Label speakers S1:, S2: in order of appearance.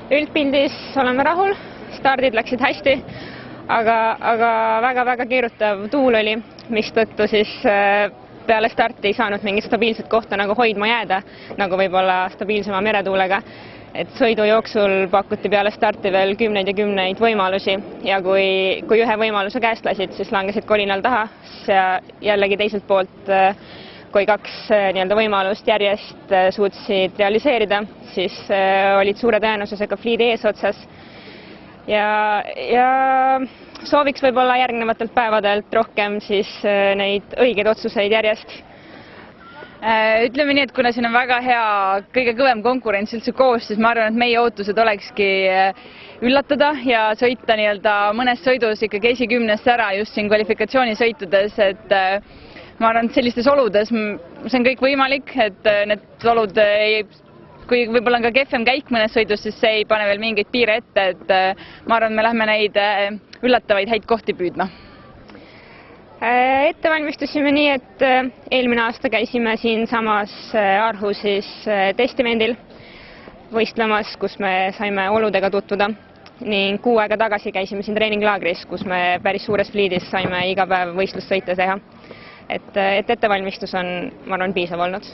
S1: Üldpildis oleme rahul, stardid läksid hästi, aga väga keerutav tuul oli, mistõttu siis peale starti ei saanud mingit stabiilset kohta nagu hoidma jääda, nagu võib-olla stabiilsema meretuulega. Et sõidu jooksul pakuti peale starti veel kümneid ja kümneid võimalusi ja kui ühe võimaluse käest lasid, siis langesid kolinal taha ja jällegi teiselt poolt, kui kaks võimalust järjest suutsid realiseerida, siis olid suure tõenäosusega fliidi eesotsas ja sooviks võib-olla järgnevatelt päevadelt rohkem siis neid õigeid otsuseid järjest.
S2: Ütleme nii, et kuna siin on väga hea, kõige kõvem konkurents üldse koos, siis ma arvan, et meie ootused olekski üllatada ja sõita mõnes sõidus ikkagi esikümnesse ära just siin kvalifikatsioonisõitudes, et ma arvan, et sellistes oludes see on kõik võimalik, et need olud kui võib-olla on ka kehvem käik mõnes sõidus, siis see ei pane veel mingeid piire ette, et ma arvan, me lähme neid üllatavaid häid kohti püüdma.
S1: Ettevalmistusime nii, et eelmine aasta käisime siin samas Arhusis testimendil võistlemas, kus me saime oludega tutvuda ning 6 aega tagasi käisime siin treeninglaagris, kus me päris suures fliidis saime iga päev võistlussõite teha. Et ettevalmistus on, ma arvan, piisav olnud.